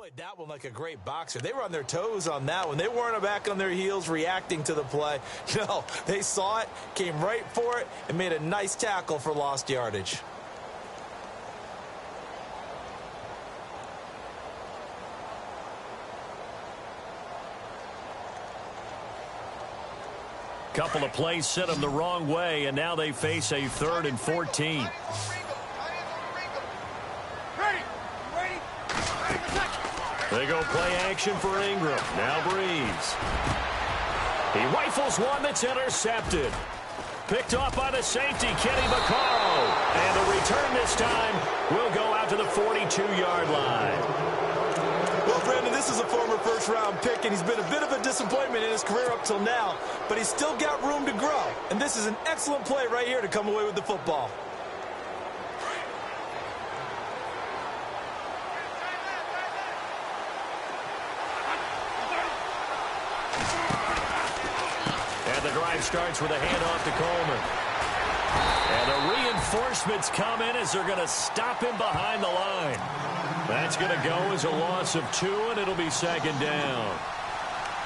played that one like a great boxer. They were on their toes on that one. They weren't back on their heels reacting to the play. No, they saw it, came right for it, and made a nice tackle for lost yardage. Couple of plays sent them the wrong way, and now they face a 3rd and 14. They go play action for Ingram. Now Breeze. He rifles one that's intercepted. Picked off by the safety, Kenny Vaccaro. And the return this time will go out to the 42-yard line. Well, Brandon, this is a former first-round pick, and he's been a bit of a disappointment in his career up till now, but he's still got room to grow. And this is an excellent play right here to come away with the football. And the drive starts with a handoff to Coleman. And the reinforcements come in as they're going to stop him behind the line. That's going to go as a loss of 2, and it'll be 2nd down.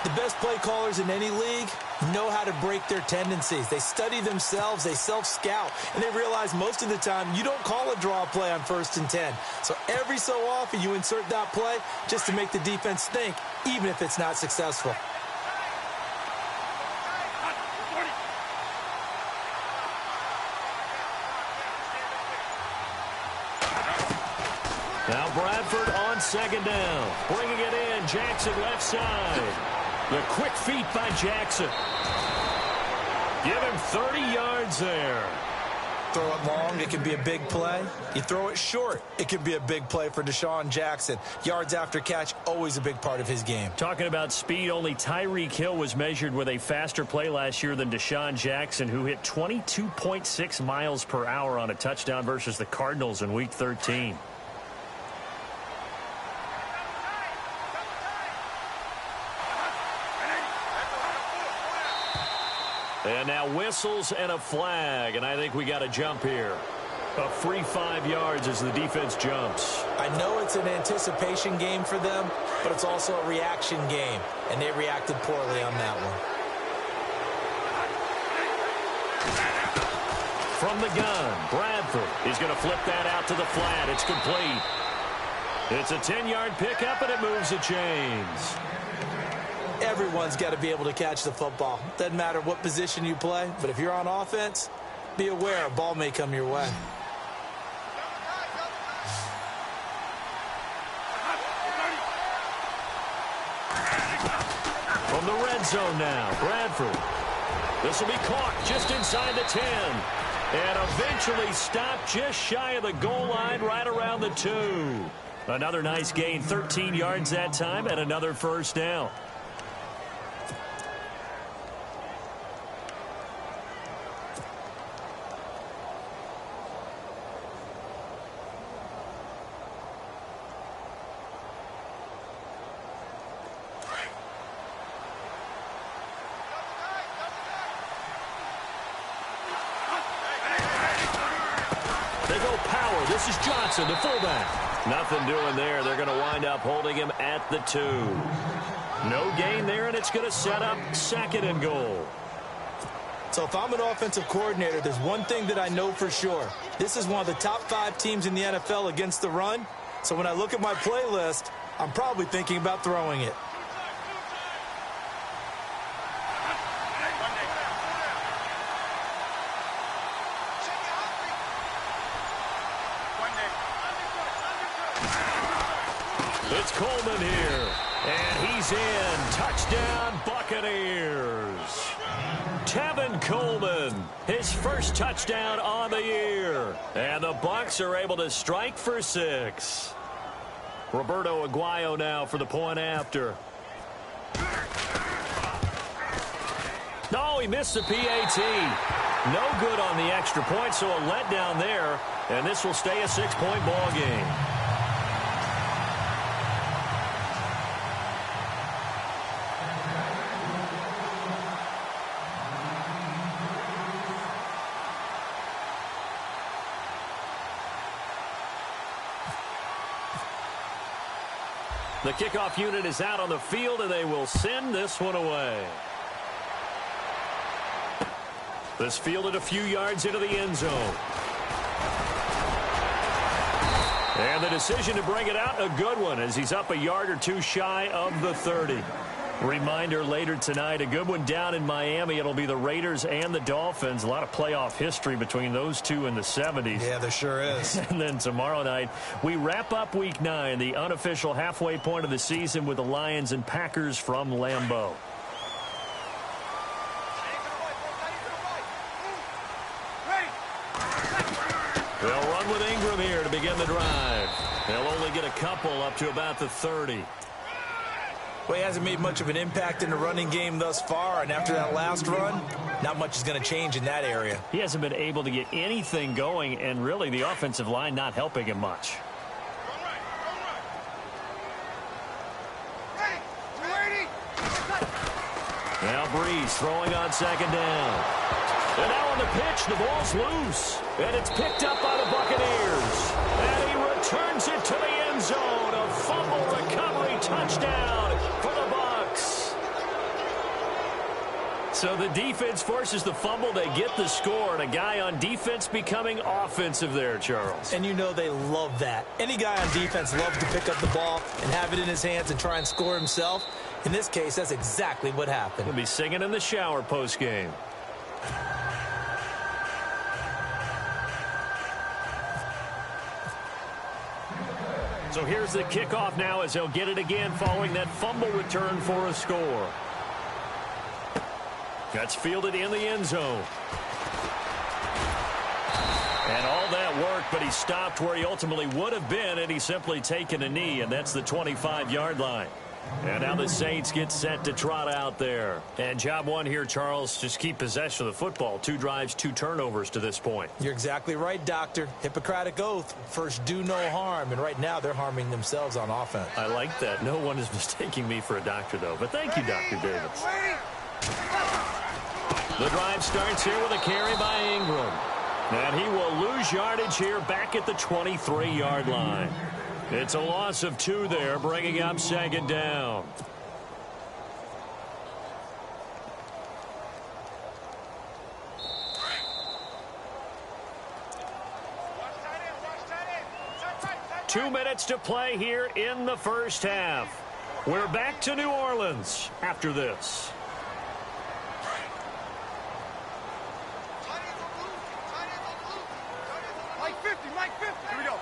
The best play callers in any league know how to break their tendencies. They study themselves, they self-scout, and they realize most of the time you don't call a draw play on 1st and 10. So every so often you insert that play just to make the defense think, even if it's not successful. Now Bradford on 2nd down. Bringing it in, Jackson left side. The quick feet by Jackson. Give him 30 yards there. Throw it long, it can be a big play. You throw it short, it can be a big play for Deshaun Jackson. Yards after catch, always a big part of his game. Talking about speed, only Tyreek Hill was measured with a faster play last year than Deshaun Jackson, who hit 22.6 miles per hour on a touchdown versus the Cardinals in Week 13. And now whistles and a flag, and I think we got a jump here. A free 5 yards as the defense jumps. I know it's an anticipation game for them, but it's also a reaction game, and they reacted poorly on that one. From the gun, Bradford. He's going to flip that out to the flat. It's complete. It's a 10-yard pickup, and it moves the chains. Everyone's got to be able to catch the football. Doesn't matter what position you play, but if you're on offense, be aware a ball may come your way. From the red zone now, Bradford. This will be caught just inside the 10. And eventually stopped just shy of the goal line right around the 2. Another nice gain, 13 yards that time, and another first down. This is Johnson, the fullback. Nothing doing there. They're going to wind up holding him at the 2. No gain there, and it's going to set up 2nd and goal. So if I'm an offensive coordinator, there's one thing that I know for sure. This is one of the top 5 teams in the NFL against the run. So when I look at my playlist, I'm probably thinking about throwing it. It's Coleman here, and he's in. Touchdown, Buccaneers. Tevin Coleman, his first touchdown on the year. And the Bucs are able to strike for 6. Roberto Aguayo now for the point after. No, he missed the PAT. No good on the extra point, so a letdown there. And this will stay a 6-point ball game. The kickoff unit is out on the field, and they will send this one away. This fielded a few yards into the end zone. And the decision to bring it out, a good one, as he's up a yard or two shy of the 30. Reminder later tonight, a good one down in Miami. It'll be the Raiders and the Dolphins. A lot of playoff history between those two in the 70s. Yeah, there sure is. And then tomorrow night, we wrap up Week 9, the unofficial halfway point of the season, with the Lions and Packers from Lambeau. They'll run with Ingram here to begin the drive. They'll only get a couple up to about the 30. Well, he hasn't made much of an impact in the running game thus far, and after that last run, not much is going to change in that area. He hasn't been able to get anything going, and really the offensive line not helping him much. Now Breeze throwing on second down. And now on the pitch, the ball's loose. And it's picked up by the Buccaneers. And he returns it to the end zone. A fumble recovery touchdown for the Bucs. So the defense forces the fumble. They get the score. And a guy on defense becoming offensive there, Charles. And you know they love that. Any guy on defense loves to pick up the ball and have it in his hands and try and score himself. In this case, that's exactly what happened. He'll be singing in the shower post-game. So here's the kickoff now as he'll get it again following that fumble return for a score. That's fielded in the end zone. And all that worked, but he stopped where he ultimately would have been, and he's simply taken a knee, and that's the 25-yard line. And now the Saints get set to trot out there. And job one here, Charles, just keep possession of the football. 2 drives, 2 turnovers to this point. You're exactly right, Doctor. Hippocratic oath. First, do no harm. And right now, they're harming themselves on offense. I like that. No one is mistaking me for a doctor, though. But thank you, Dr. Davis. The drive starts here with a carry by Ingram. And he will lose yardage here back at the 23-yard line. It's a loss of 2 there, bringing up second down. Two minutes to play here in the first half. We're back to New Orleans after this. Mike 50, Mike 50. Here we go.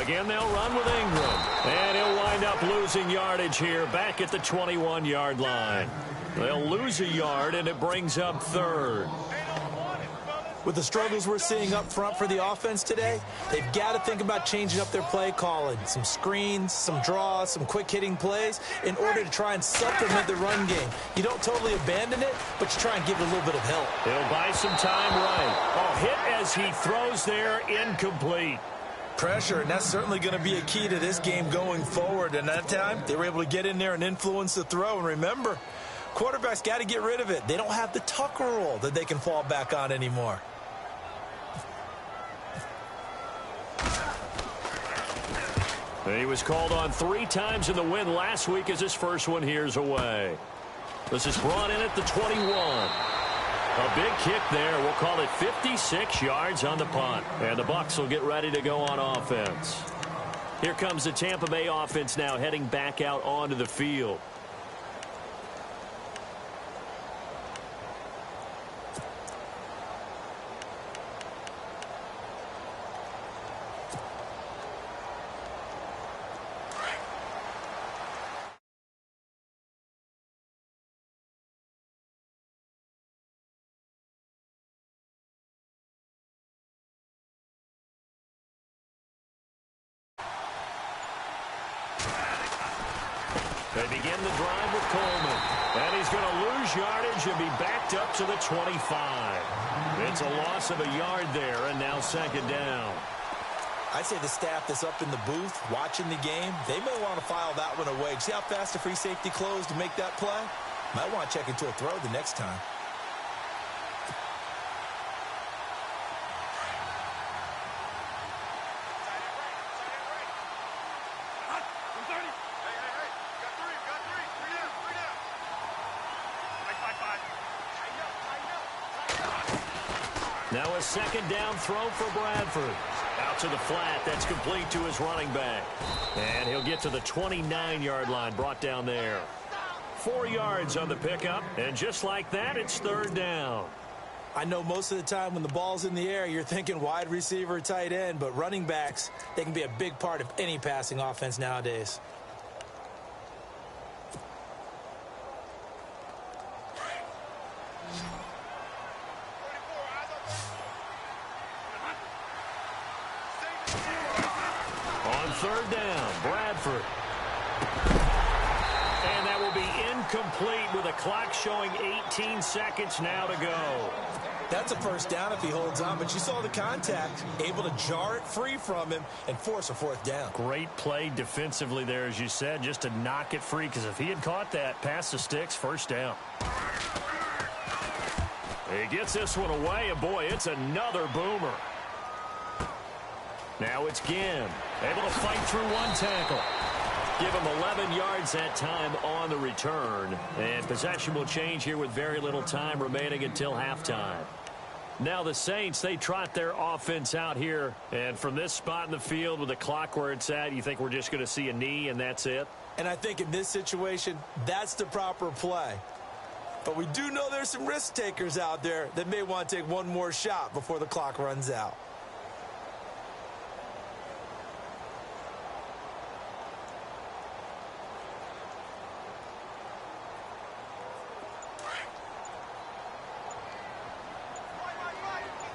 Again, they'll run with Ingram. And he'll wind up losing yardage here back at the 21-yard line. They'll lose a yard, and it brings up third. With the struggles we're seeing up front for the offense today, they've got to think about changing up their play calling. Some screens, some draws, some quick-hitting plays in order to try and supplement the run game. You don't totally abandon it, but you try and give it a little bit of help. He'll buy some time right. Oh, hit as he throws there, incomplete. Pressure, and that's certainly going to be a key to this game going forward. And that time, they were able to get in there and influence the throw. And remember, quarterbacks got to get rid of it. They don't have the Tucker rule that they can fall back on anymore. He was called on 3 times in the win last week as his first one here's away. This is brought in at the 21. A big kick there. We'll call it 56 yards on the punt. And the Bucs will get ready to go on offense. Here comes the Tampa Bay offense now heading back out onto the field. They begin the drive with Coleman. And he's going to lose yardage and be backed up to the 25. It's a loss of a yard there, and now second down. I'd say the staff that's up in the booth watching the game, they may want to file that one away. See how fast the free safety closed to make that play? Might want to check into a throw the next time. Now a second down throw for Bradford. Out to the flat. That's complete to his running back. And he'll get to the 29-yard line, brought down there. 4 yards on the pickup. And just like that, it's third down. I know most of the time when the ball's in the air, you're thinking wide receiver, tight end, but running backs, they can be a big part of any passing offense nowadays. Third down, Bradford. And that will be incomplete with a clock showing 18 seconds now to go. That's a first down if he holds on, but you saw the contact, able to jar it free from him and force a fourth down. Great play defensively there, as you said, just to knock it free, because if he had caught that, past the sticks, first down. He gets this one away, and boy, it's another boomer. Now it's Ginn, able to fight through one tackle. Give him 11 yards that time on the return. And possession will change here with very little time remaining until halftime. Now the Saints, they trot their offense out here. And from this spot in the field with the clock where it's at, you think we're just going to see a knee and that's it? And I think in this situation, that's the proper play. But we do know there's some risk takers out there that may want to take one more shot before the clock runs out.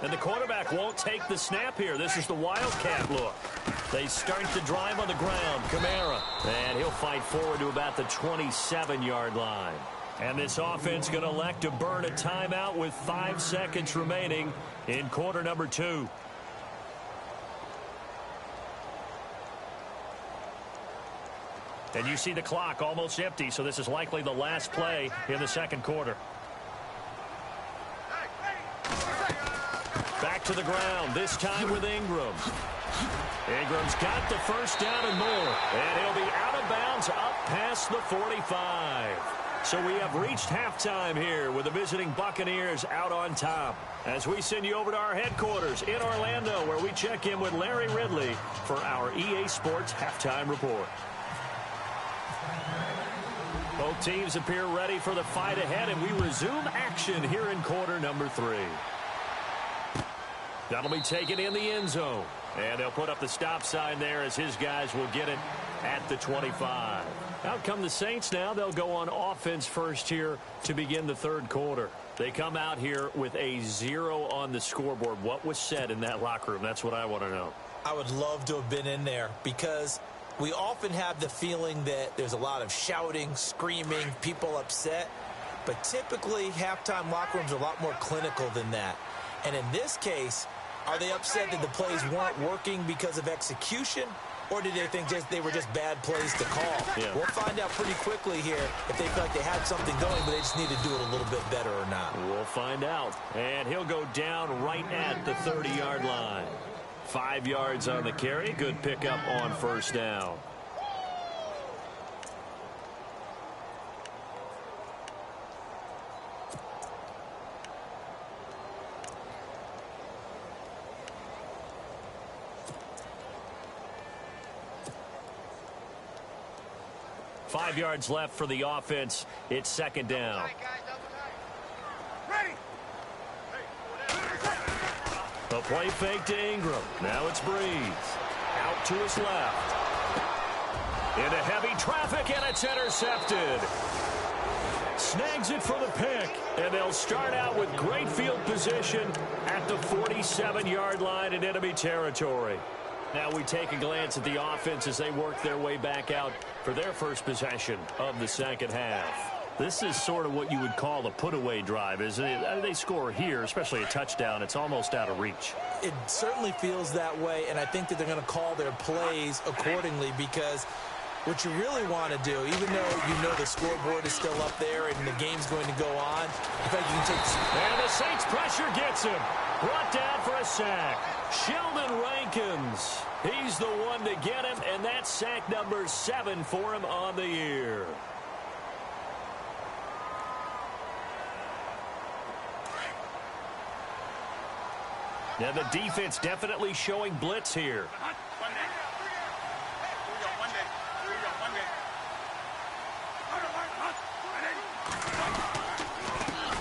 And the quarterback won't take the snap here. This is the Wildcat look. They start the drive on the ground. Kamara. And he'll fight forward to about the 27-yard line. And this offense going to elect to burn a timeout with 5 seconds remaining in quarter number 2. And you see the clock almost empty, so this is likely the last play in the second quarter. Back to the ground, this time with Ingram. Ingram's got the first down and more. And he'll be out of bounds up past the 45. So we have reached halftime here with the visiting Buccaneers out on top. As we send you over to our headquarters in Orlando, where we check in with Larry Ridley for our EA Sports Halftime Report. Both teams appear ready for the fight ahead, and we resume action here in quarter number 3. That'll be taken in the end zone. And they'll put up the stop sign there as his guys will get it at the 25. Out come the Saints now. They'll go on offense first here to begin the third quarter. They come out here with a 0 on the scoreboard. What was said in that locker room? That's what I want to know. I would love to have been in there because we often have the feeling that there's a lot of shouting, screaming, people upset. But typically, halftime locker rooms are a lot more clinical than that. And in this case, are they upset that the plays weren't working because of execution, or did they think they were just bad plays to call? Yeah. We'll find out pretty quickly here if they feel like they had something going, but they just need to do it a little bit better or not. We'll find out. And he'll go down right at the 30-yard line. 5 yards on the carry. Good pickup on first down. Five yards left for the offense. It's second down. The play fake to Ingram. Now it's Breeze. Out to his left. Into heavy traffic, and it's intercepted. Snags it for the pick, and they'll start out with great field position at the 47-yard line in enemy territory. Now we take a glance at the offense as they work their way back out for their first possession of the second half. This is sort of what you would call a put-away drive, isn't it? They score here, especially a touchdown. It's almost out of reach. It certainly feels that way, and I think that they're going to call their plays accordingly because what you really want to do, even though you know the scoreboard is still up there and the game's going to go on, in fact, you can take... And the Saints pressure gets him. Brought down for a sack. Sheldon Rankins. He's the one to get him, and that's sack number 7 for him on the year. Now the defense definitely showing blitz here.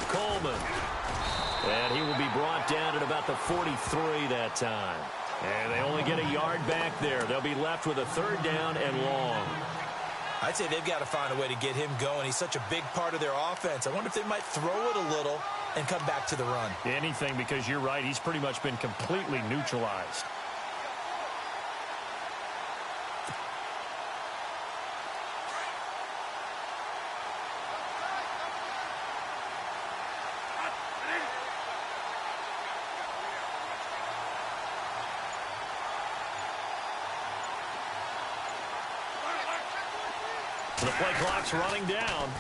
Coleman. And he will be brought down at about the 43 that time. And they only get a yard back there. They'll be left with a 3rd down and long. I'd say they've got to find a way to get him going. He's such a big part of their offense. I wonder if they might throw it a little and come back to the run. Anything, because you're right. He's pretty much been completely neutralized. The play clock's running down.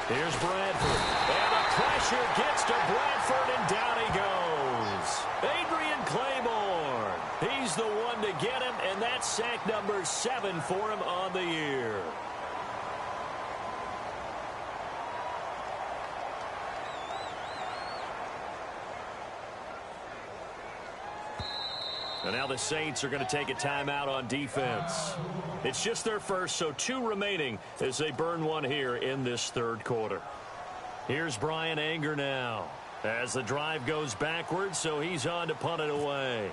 Here's Bradford. And the pressure gets to Bradford, and down he goes. Adrian Claiborne. He's the one to get him, and that's sack number 7 for him on the year. And now the Saints are going to take a timeout on defense. It's just their first, so 2 remaining as they burn one here in this 3rd quarter. Here's Brian Anger now as the drive goes backwards, so he's on to punt it away.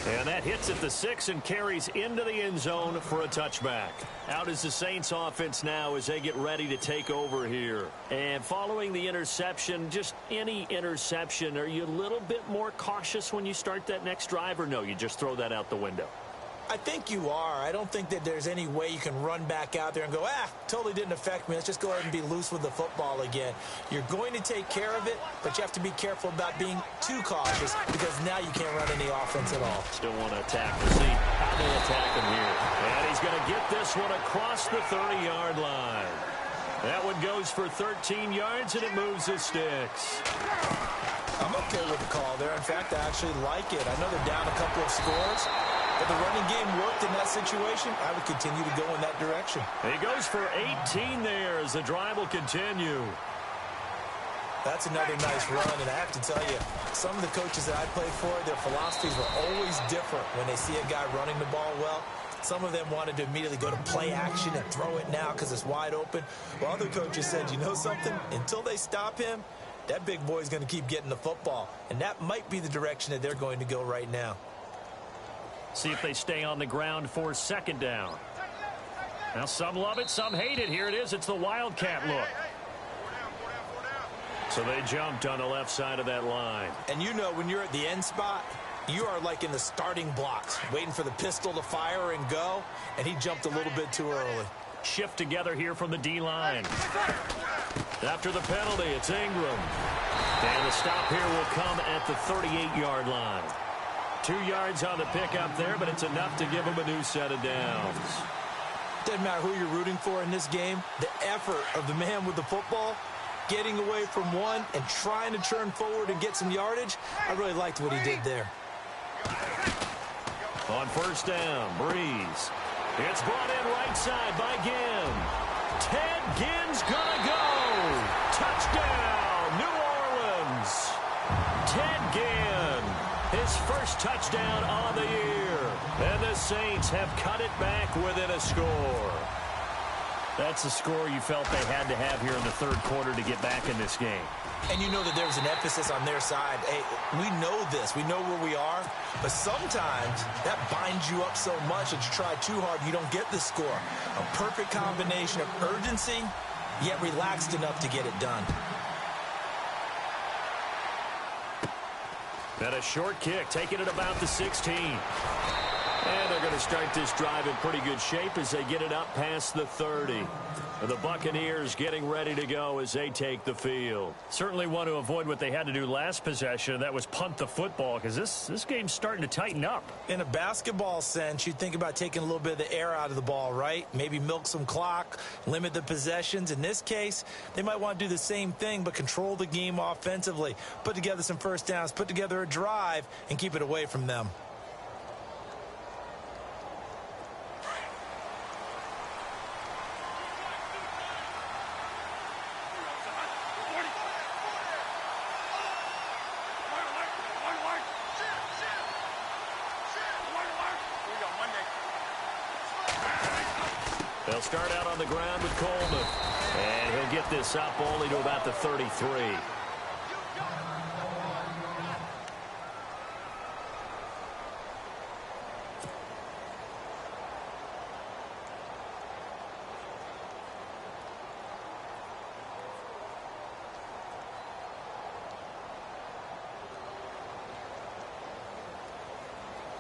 And that hits at the 6 and carries into the end zone for a touchback. Out is the Saints offense now as they get ready to take over here. And following the interception, just any interception, are you a little bit more cautious when you start that next drive, or no, you just throw that out the window? I think you are. I don't think that there's any way you can run back out there and go, totally didn't affect me. Let's just go ahead and be loose with the football again. You're going to take care of it, but you have to be careful about being too cautious because now you can't run any offense at all. Still want to attack. We'll see how they attack him here. And he's going to get this one across the 30-yard line. That one goes for 13 yards, and it moves the sticks. I'm okay with the call there. In fact, I actually like it. I know they're down a couple of scores, but the running game worked in that situation. I would continue to go in that direction. He goes for 18 there as the drive will continue. That's another nice run, and I have to tell you, some of the coaches that I played for, their philosophies were always different when they see a guy running the ball well. Some of them wanted to immediately go to play action and throw it now because it's wide open. While other coaches said, you know something? Until they stop him, that big boy's going to keep getting the football. And that might be the direction that they're going to go right now. See if they stay on the ground for 2nd down. Now some love it, some hate it. Here it is. It's the Wildcat look. So they jumped on the left side of that line. And you know when you're at the end spot, you are like in the starting blocks, waiting for the pistol to fire and go, and he jumped a little bit too early. Shift together here from the D-line. After the penalty, it's Ingram. And the stop here will come at the 38-yard line. 2 yards on the pickup there, but it's enough to give him a new set of downs. Doesn't matter who you're rooting for in this game, the effort of the man with the football, getting away from one and trying to turn forward and get some yardage, I really liked what he did there. On 1st down, Breeze. It's brought in right side by Ginn. Ted Ginn's gonna go. Touchdown, New Orleans. Ted Ginn, his first touchdown on the year. And the Saints have cut it back within a score. That's the score you felt they had to have here in the 3rd quarter to get back in this game. And you know that there's an emphasis on their side. Hey, we know this. We know where we are. But sometimes that binds you up so much that you try too hard, you don't get the score. A perfect combination of urgency, yet relaxed enough to get it done. And a short kick, taking it about the 16. And they're going to start this drive in pretty good shape as they get it up past the 30. And the Buccaneers getting ready to go as they take the field. Certainly want to avoid what they had to do last possession. That was punt the football, because this game's starting to tighten up. In a basketball sense, you think about taking a little bit of the air out of the ball, right? Maybe milk some clock, limit the possessions. In this case, they might want to do the same thing, but control the game offensively. Put together some 1st downs, put together a drive, and keep it away from them. They'll start out on the ground with Coleman. And he'll get this up only to about the 33.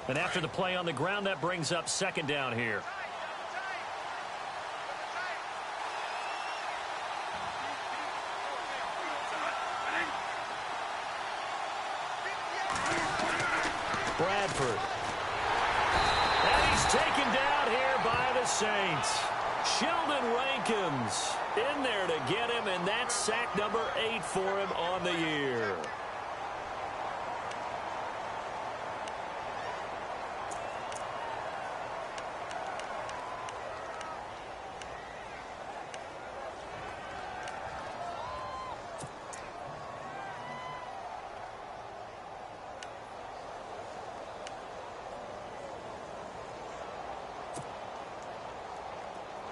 And after the play on the ground, that brings up second down here. Bradford. And he's taken down here by the Saints. Sheldon Rankins in there to get him, and that's sack number 8 for him on the year.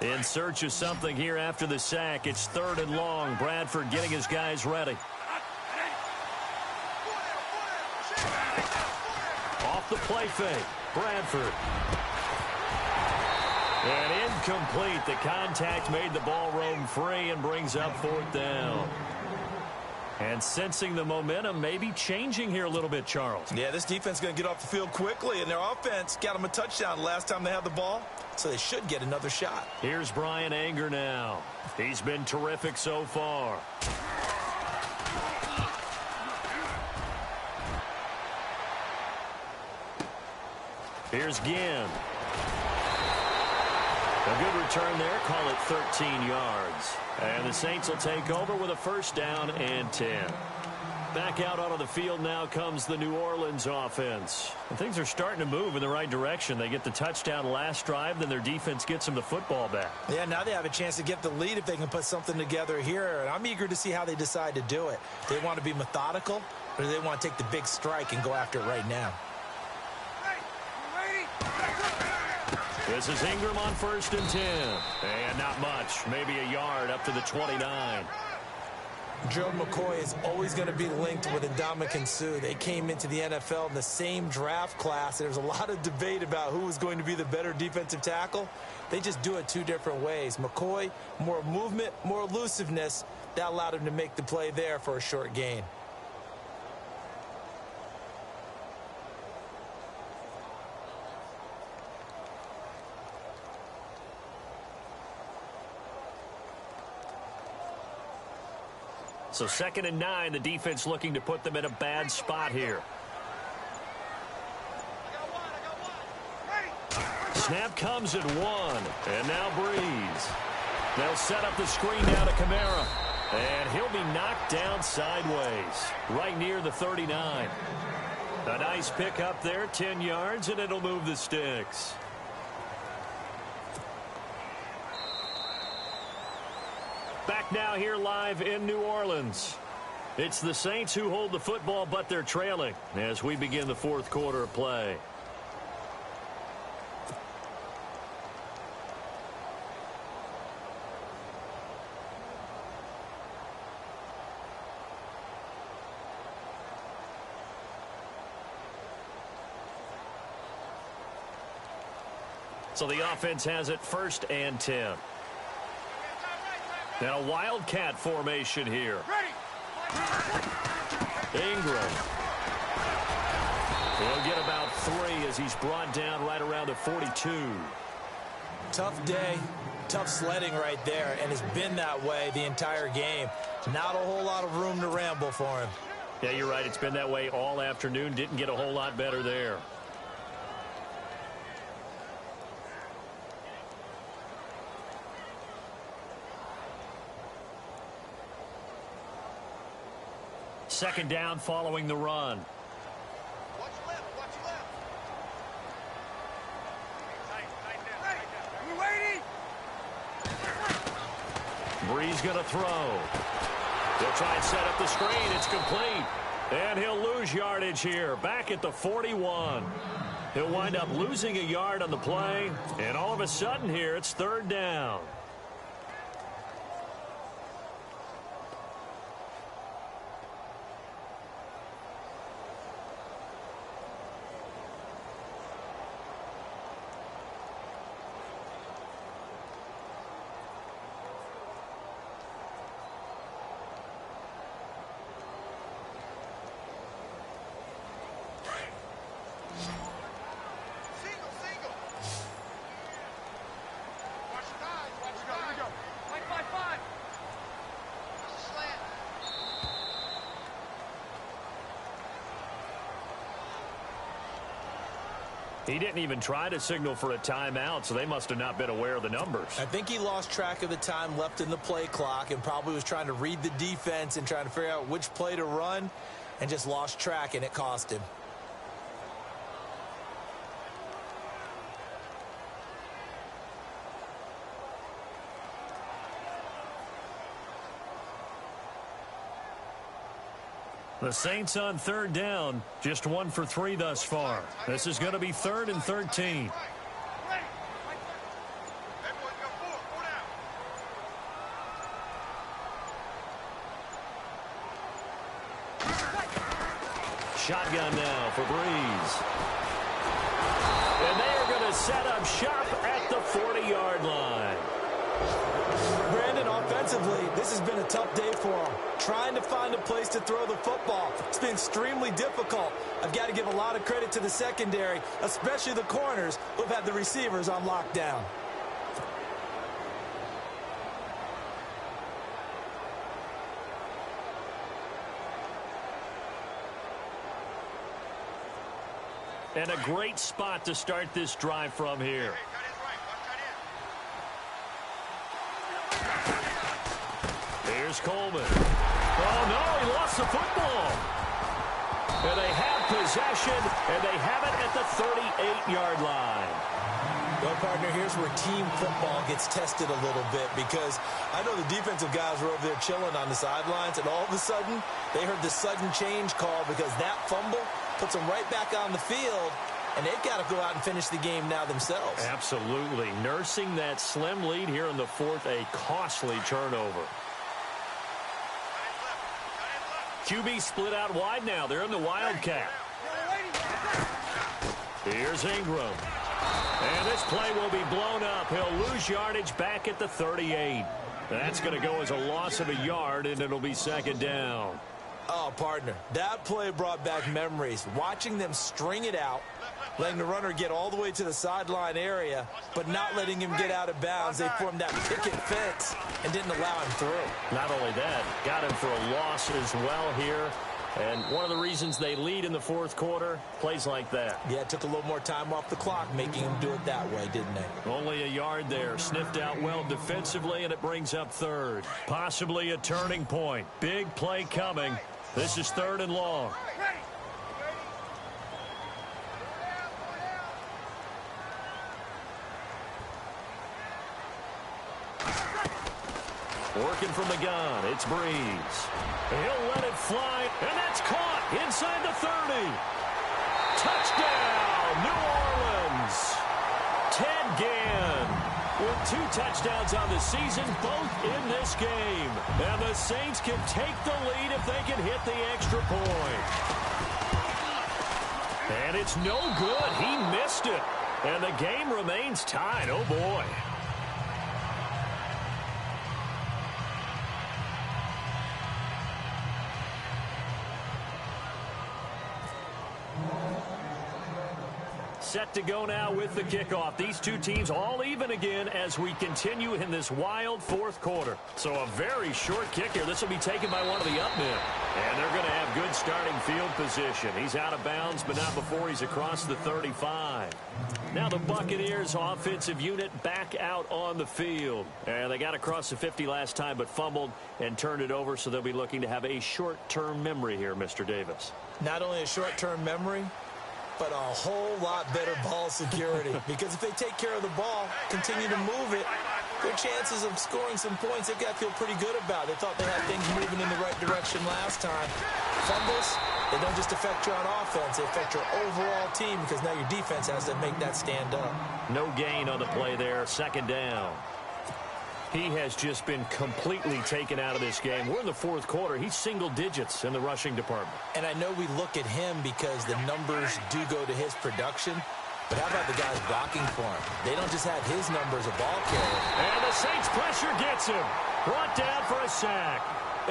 In search of something here after the sack. It's 3rd and long. Bradford getting his guys ready. Off the play fake. Bradford. And incomplete. The contact made the ball roam free and brings up 4th down. And sensing the momentum maybe changing here a little bit, Charles. Yeah, this defense is going to get off the field quickly, and their offense got them a touchdown last time they had the ball, so they should get another shot. Here's Brian Anger now. He's been terrific so far. Here's Ginn. A good return there. Call it 13 yards. And the Saints will take over with a 1st down and 10. Back out onto the field now comes the New Orleans offense. And things are starting to move in the right direction. They get the touchdown last drive, then their defense gets them the football back. Yeah, now they have a chance to get the lead if they can put something together here. And I'm eager to see how they decide to do it. They want to be methodical, or do they want to take the big strike and go after it right now? This is Ingram on 1st and 10. And not much. Maybe a yard up to the 29. Joe McCoy is always going to be linked with Ndamukong Suh. They came into the NFL in the same draft class. There's a lot of debate about who was going to be the better defensive tackle. They just do it 2 different ways. McCoy, more movement, more elusiveness. That allowed him to make the play there for a short gain. So 2nd and 9, the defense looking to put them in a bad spot here. Snap comes at 1, and now Breeze. They'll set up the screen down to Kamara, and he'll be knocked down sideways, right near the 39. A nice pick up there, 10 yards, and it'll move the sticks. Back now here live in New Orleans. It's the Saints who hold the football, but they're trailing as we begin the 4th quarter of play. So the offense has it 1st and 10. Now a wildcat formation here. Ingram. He'll get about 3 as he's brought down right around the 42. Tough day, tough sledding right there, and it's been that way the entire game. Not a whole lot of room to ramble for him. Yeah, you're right. It's been that way all afternoon. Didn't get a whole lot better there. Second down following the run. Watch your left, watch your left. Tight, we're waiting. Breeze going to throw. They'll try and set up the screen. It's complete. And he'll lose yardage here. Back at the 41. He'll wind up losing a yard on the play, and all of a sudden here, it's third down. He didn't even try to signal for a timeout, so they must have not been aware of the numbers. I think he lost track of the time left in the play clock and probably was trying to read the defense and trying to figure out which play to run and just lost track, and it cost him. The Saints on third down, just 1 for 3 thus far. This is going to be 3rd and 13. Shotgun now for Breeze. And they are going to set up shop at the 40-yard line. Brandon, offensively, this has been a tough day for him. Trying to find a place to throw the football. It's been extremely difficult. I've got to give a lot of credit to the secondary, especially the corners who've had the receivers on lockdown. And a great spot to start this drive from here. Here's Coleman. Oh, no, he lost the football. And they have possession, and they have it at the 38-yard line. Well, partner, here's where team football gets tested a little bit, because I know the defensive guys were over there chilling on the sidelines, and all of a sudden, they heard the sudden change call because that fumble puts them right back on the field, and they've got to go out and finish the game now themselves. Absolutely. Nursing that slim lead here in the fourth, a costly turnover. QB split out wide now. They're in the Wildcat. Here's Ingram. And this play will be blown up. He'll lose yardage back at the 38. That's going to go as a loss of a yard, and it'll be second down. Oh, partner, that play brought back memories. Watching them string it out, letting the runner get all the way to the sideline area, but not letting him get out of bounds. They formed that picket fence and didn't allow him through. Not only that, got him for a loss as well here. And one of the reasons they lead in the fourth quarter, plays like that. Yeah, it took a little more time off the clock, making him do it that way, didn't they? Only a yard there. Sniffed out well defensively, and it brings up third. Possibly a turning point. Big play coming. This is 3rd and long. Working from the gun, it's Breeze. He'll let it fly, and that's caught inside the 30. Touchdown, New Orleans. Ted Ginn with 2 touchdowns on the season, both in this game. And the Saints can take the lead if they can hit the extra point. And it's no good. He missed it. And the game remains tied. Oh, boy. Set to go now with the kickoff. These two teams all even again as we continue in this wild fourth quarter. So a very short kick here. This will be taken by one of the up men. And they're going to have good starting field position. He's out of bounds, but not before he's across the 35. Now the Buccaneers offensive unit back out on the field. And they got across the 50 last time, but fumbled and turned it over, so they'll be looking to have a short-term memory here, Mr. Davis. Not only a short-term memory, but a whole lot better ball security. Because if they take care of the ball, continue to move it, their chances of scoring some points, they've got to feel pretty good about. They thought they had things moving in the right direction last time. Fumbles, they don't just affect you on offense, they affect your overall team because now your defense has to make that stand up. No gain on the play there, second down. He has just been completely taken out of this game. We're in the fourth quarter. He's single digits in the rushing department. And I know we look at him because the numbers do go to his production, but how about the guys blocking for him? They don't just have his numbers a ball carrier. And the Saints pressure gets him. Brought down for a sack.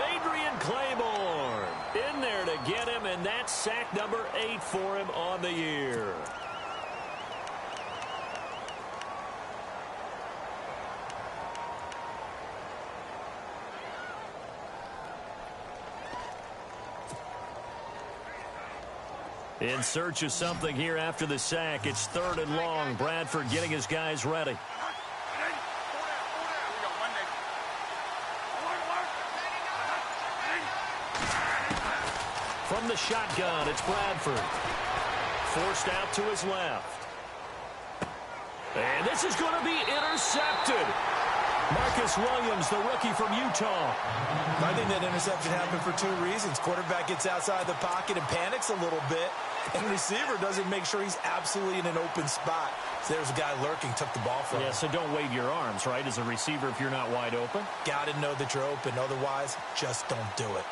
Adrian Claiborne in there to get him, and that's sack number 8 for him on the year. In search of something here after the sack. It's 3rd and long. Bradford getting his guys ready. From the shotgun, it's Bradford. Forced out to his left. And this is going to be intercepted. Marcus Williams, the rookie from Utah. I think that interception happened for 2 reasons. Quarterback gets outside the pocket and panics a little bit, and the receiver doesn't make sure he's absolutely in an open spot. So there's a guy lurking, took the ball from him. Yeah, so don't wave your arms, right, as a receiver if you're not wide open. Got to know that you're open. Otherwise, just don't do it.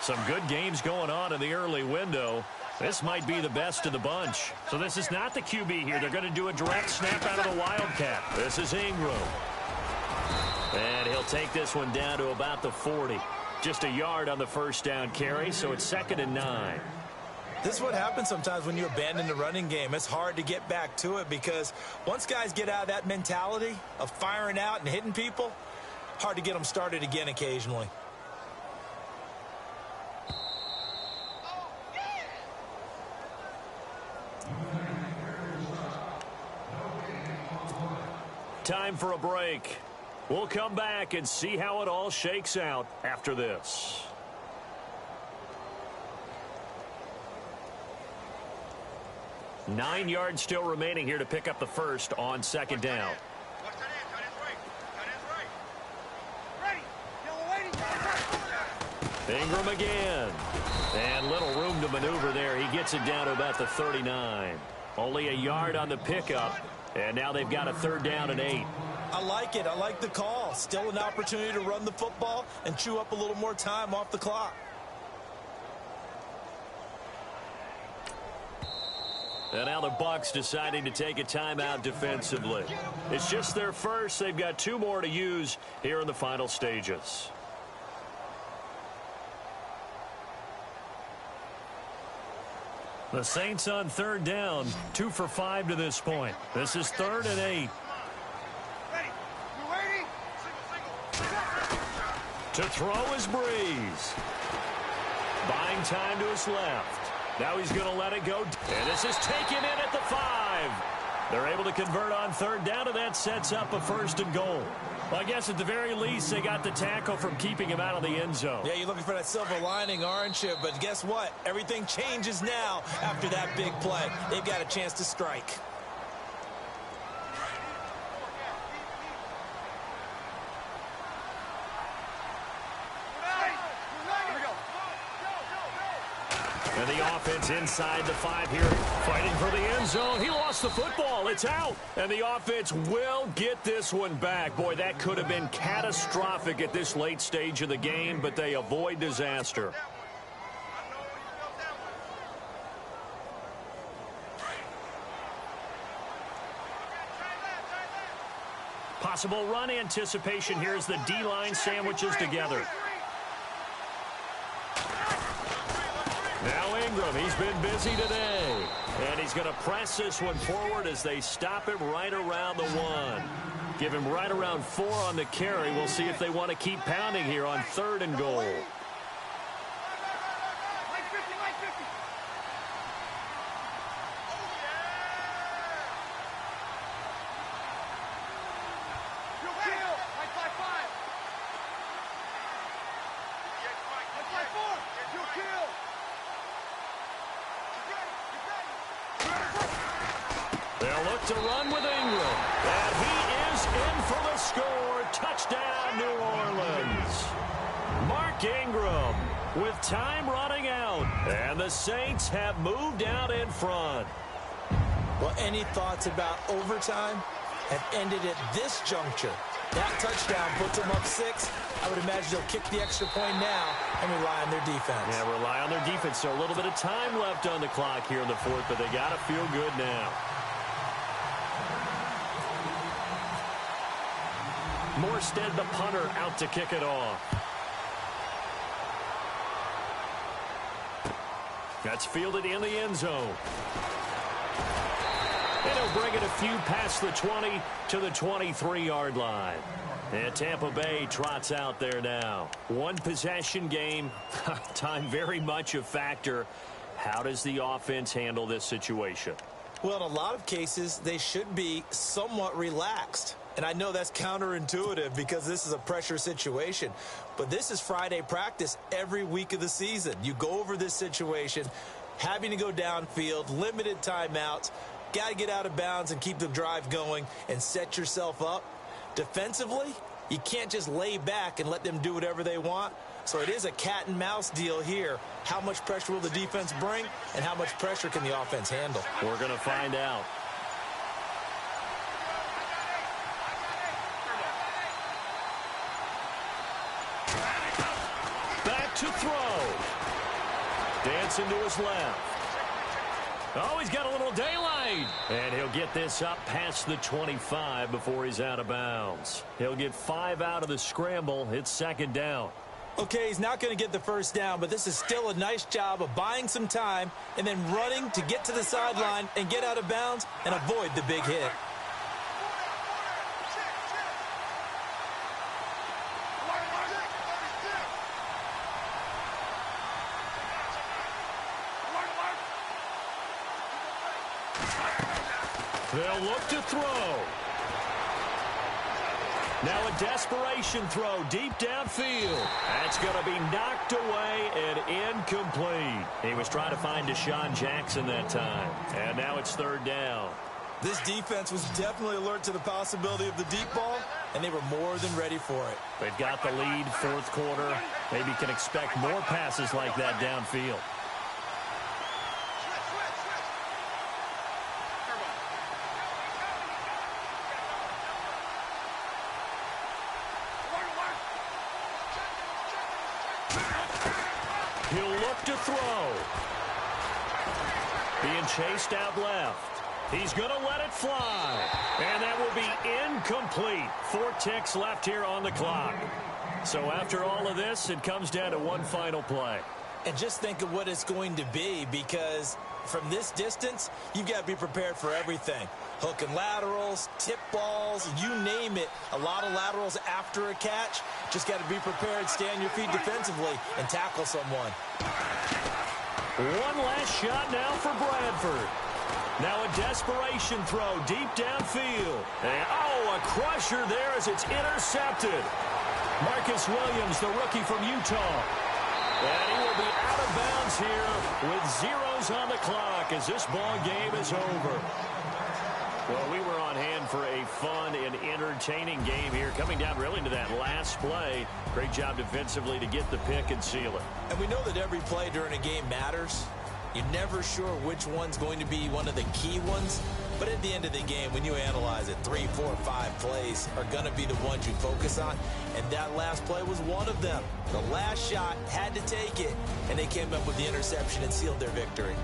Some good games going on in the early window. This might be the best of the bunch. So this is not the QB here. They're going to do a direct snap out of the Wildcat. This is Ingram. And he'll take this one down to about the 40. Just a yard on the first down carry, so it's 2nd and 9. This is what happens sometimes when you abandon the running game. It's hard to get back to it because once guys get out of that mentality of firing out and hitting people, hard to get them started again occasionally. Time for a break. We'll come back and see how it all shakes out after this. Nine yards still remaining here to pick up the first on 2nd down. Ingram again. And little room to maneuver there. He gets it down to about the 39. Only a yard on the pickup. And now they've got a 3rd down and 8. I like it. I like the call. Still an opportunity to run the football and chew up a little more time off the clock. And now the Bucs deciding to take a timeout defensively. It's just their first. They've got 2 more to use here in the final stages. The Saints on 3rd down, 2 for 5 to this point. This is 3rd and 8. To throw is Breeze. Buying time to his left. Now he's going to let it go. And this is taken in at the 5. They're able to convert on 3rd down, and that sets up a 1st and goal. Well, I guess at the very least, they got the tackle from keeping him out of the end zone. Yeah, you're looking for that silver lining, aren't you? But guess what? Everything changes now after that big play. They've got a chance to strike. And the offense inside the 5 here, fighting for the end zone. He lost the football. It's out. And the offense will get this one back. Boy, that could have been catastrophic at this late stage of the game, but they avoid disaster. Possible run anticipation here as the D-line sandwiches together. Now Ingram, he's been busy today. And he's going to press this one forward as they stop him right around the 1. Give him right around 4 on the carry. We'll see if they want to keep pounding here on 3rd and goal. They'll look to run with Ingram. And he is in for the score. Touchdown, New Orleans. Mark Ingram with time running out. And the Saints have moved out in front. Well, any thoughts about overtime have ended at this juncture. That touchdown puts them up 6. I would imagine they'll kick the extra point now and rely on their defense. Yeah, rely on their defense. So a little bit of time left on the clock here in the fourth, but they got to feel good now. Morstead, the punter, out to kick it off. That's fielded in the end zone. And he'll bring it a few past the 20 to the 23-yard line. And Tampa Bay trots out there now. One possession game. Time very much a factor. How does the offense handle this situation? Well, in a lot of cases, they should be somewhat relaxed. And I know that's counterintuitive because this is a pressure situation. But this is Friday practice every week of the season. You go over this situation, having to go downfield, limited timeouts, got to get out of bounds and keep the drive going and set yourself up. Defensively, you can't just lay back and let them do whatever they want. So it is a cat and mouse deal here. How much pressure will the defense bring and how much pressure can the offense handle? We're going to find out. Back to throw. Dancing to his left. Oh, he's got a little daylight. And he'll get this up past the 25 before he's out of bounds. He'll get 5 out of the scramble. It's second down. Okay, he's not going to get the first down, but this is still a nice job of buying some time and then running to get to the sideline and get out of bounds and avoid the big hit. They'll look to throw. Now a desperation throw deep downfield. That's going to be knocked away and incomplete. He was trying to find Deshaun Jackson that time. And now it's third down. This defense was definitely alert to the possibility of the deep ball, and they were more than ready for it. They've got the lead, fourth quarter. Maybe can expect more passes like that downfield. He'll look to throw. Being chased out left. He's going to let it fly. And that will be incomplete. 4 ticks left here on the clock. So after all of this, it comes down to one final play. And just think of what it's going to be, because from this distance, you've got to be prepared for everything. Hook and laterals, tip balls, you name it. A lot of laterals after a catch. Just got to be prepared, stay on your feet defensively, and tackle someone. One last shot now for Bradford. Now a desperation throw deep downfield. And, a crusher there as it's intercepted. Marcus Williams, the rookie from Utah. And he will be out of bounds here with zeros on the clock as this ball game is over. Well, we were on hand for a fun and entertaining game here, coming down really to that last play. Great job defensively to get the pick and seal it. And we know that every play during a game matters. You're never sure which one's going to be one of the key ones. But at the end of the game, when you analyze it, 3, 4, 5 plays are going to be the ones you focus on. And that last play was one of them. The last shot had to take it, and they came up with the interception and sealed their victory.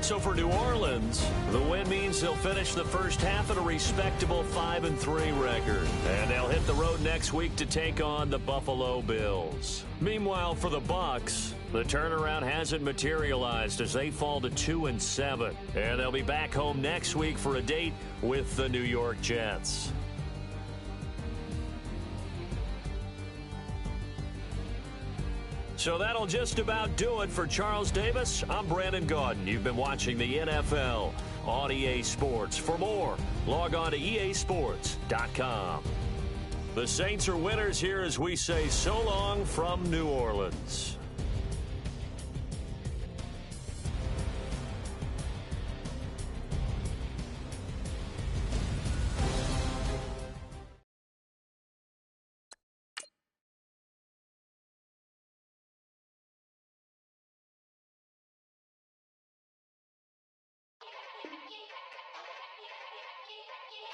So for New Orleans, the win means they'll finish the first half at a respectable 5-3 record. And they'll hit the road next week to take on the Buffalo Bills. Meanwhile, for the Bucs, the turnaround hasn't materialized as they fall to 2-7. And they'll be back home next week for a date with the New York Jets. So that'll just about do it for Charles Davis. I'm Brandon Gaudin. You've been watching the NFL on EA Sports. For more, log on to easports.com. The Saints are winners here as we say so long from New Orleans.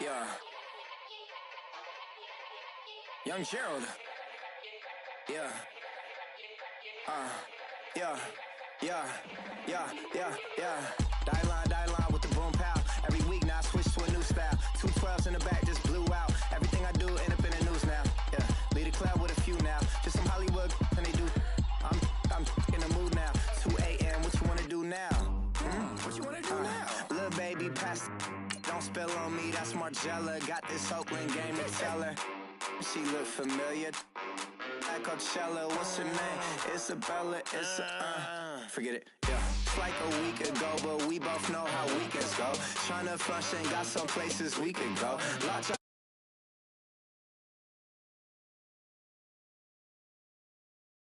Yeah. Young Gerald. Yeah. Yeah. Die line with the boom pow. Every week now I switch to a new style. 212s in the back just blew out. Everything I do end up in the news now. Yeah. Lead a club with a few now. Just some Hollywood and they do. I'm in the mood now. 2 a.m. What you wanna do now? What you wanna do now? Little baby pass. Don't spill on me, that's Margella. Got this Oakland game to tell her. She look familiar. Like Coachella, what's her name? Isabella, forget it, yeah. It's like a week ago, but we both know how weekends go. Tryna function, got some places we could go.